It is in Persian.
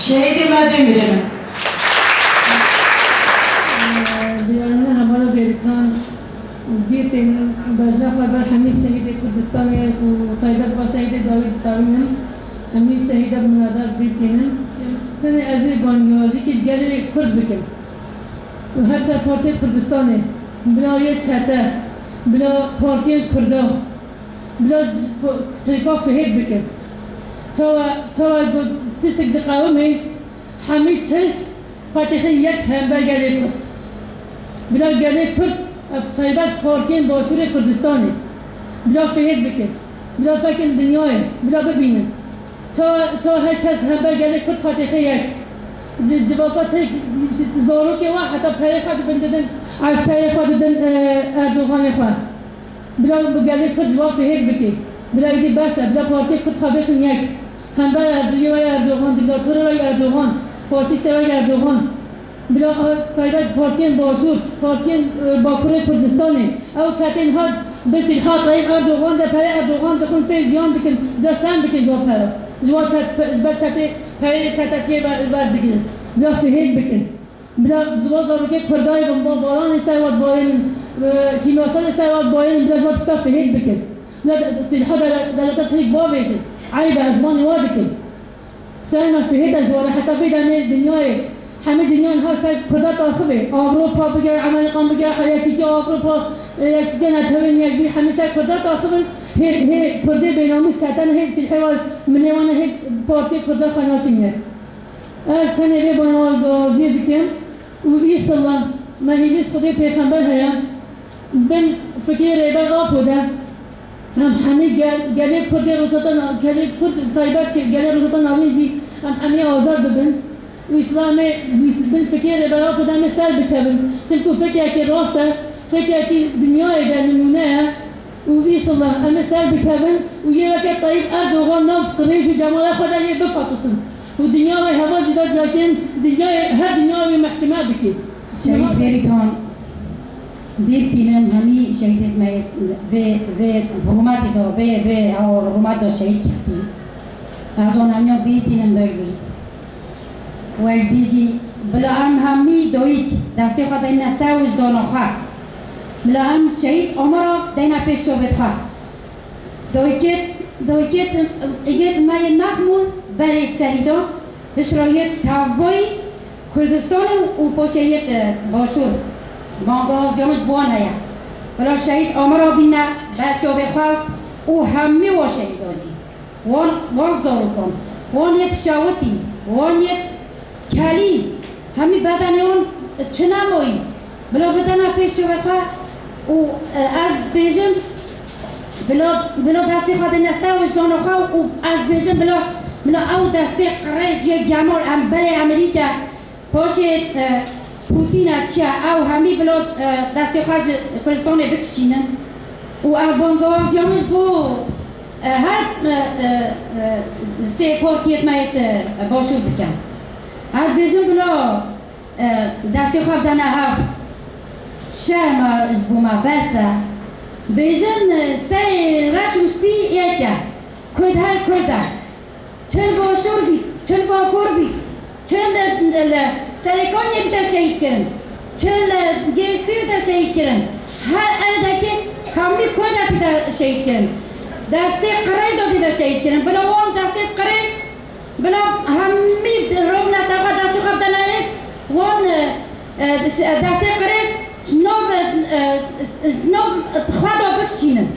شهید ما بمیرن. بیارنه همه بریتان بیتین بجنا خبر همین شهید کردستان و طیبت با شهید داوود تاوینن همین شهید بنادر بیتینن تنه ازی بانیازی که گله کرد بکن و هر چه پارتی کردستانه بلا یه چته بلا پارتی کردا بلا طریقا فهید بکن تا گفت تشتک دقاومه حمید تلک فاتحه یک هم بر گله کرد بلا گله کرد طیبت پارتین باشور کردستانه بلا فهید بکن بلا فکر دنیای بلا ببینن تا هر کس هم بر گله کرد فاتحه یک دباقات زارو که واحد حتی پای خود بندن از پای خود دن اردوغان خود بلا بگله کرد جواب فهید بکن بلا ایدی بسه بلا پارتی کرد خواهد یک هم بر اردوغان دیکتاتور وی اردوغان فاشیست وی اردوغان بلا طیبت پارتین باشور پارتین باکور کردستانه او چتین هاد بسیار هات رای اردوغان در پای اردوغان دکن پیجیان بکن داشتن بکن جواب پرا جواب چتی پای چتکی برد بگیرن بلا فهید بکن بلا زبا زاروکه کردای باران سواد باین کیمیاسال سواد باین بلا زبا چتا فهید بکن بلا سلحا دلتا تریک با بیشن عیب ازمان وادکن سایما فهید اجواره حتی بیدامه دنیای همه دنیا اینها سر کردات آخبه آوروپا بگه امریکا بگه یکی که آوروپا یکی که نتوین یک بی همه سر کردات آخبن هی کرده بینامی شدن هی سلحوال منوانه هی پارتی کرده خاناتینه از تنه بی بانوال گازی دکم و ایشالله مهیلیش خودی پیغمبر هیا بن فکر ریبا آب بوده هم همه گله کرده روزتان گله کرد طیبت گله روزتان آمیزی هم همه آزاد ببین و اسلام بن فکر برای خودم سر بکردم چون فکر که راسته فکر که دنیای در نمونه و ایشالله همه سر بکردم و یه وقت طیب اردوغان نام قریش و جمال خدا یه بفاتسن و دنیا و هوا جداد لکن دنیا هر دنیا و محکمه بکید شهید بریتان بیرتینم همی شهید میت و حکومتی تو و حکومت تو شهید کردی از اون همیا بیرتینم دایی و دیجی بلا ام همی دوید دستی خود این سوز دانو خواه بلا ام شهید عمره دینا پیش شو بتخواه دویکت اگه مای نخمون برای سریدا بشرایت تابوی کردستان و پوشیت باشور بانگاه جمعش بوان هیا بلا شهید عمره بینا بچه بخواه و همی و شهید آجی وان زارو کن وان یک شاوتی وان یک کلی همی بدن اون چنمایی بلا بدن پیش بخواه و از بیجم بلا دستی خود نسته و وجدان خواه و از بیجم بلا او دستی قریش یک جمال برای امریکا پاشت پوتین چیه او همی بلا دستی خود کردستان بکشینن و بانگاه جامش بو هر سه پارتیت مایت باشور بکن از بیجم بلا دستی خواب دنه ها شرم بوما بسه بیجم سه رشم سپی ایکه کد هر کده چل باشور بی چل باکور بی چل سلیکان بیتا شهید کرن چل گیسپی بیتا شهید کرن هر الدکی کمی کده بیتا شهید کرن دستی قریش دو بیتا شهید کرن بلا وان دستی قریش بلا همی روب نساقا دستی خواب دنه وان دستی قریش شنوب خدا بکشینن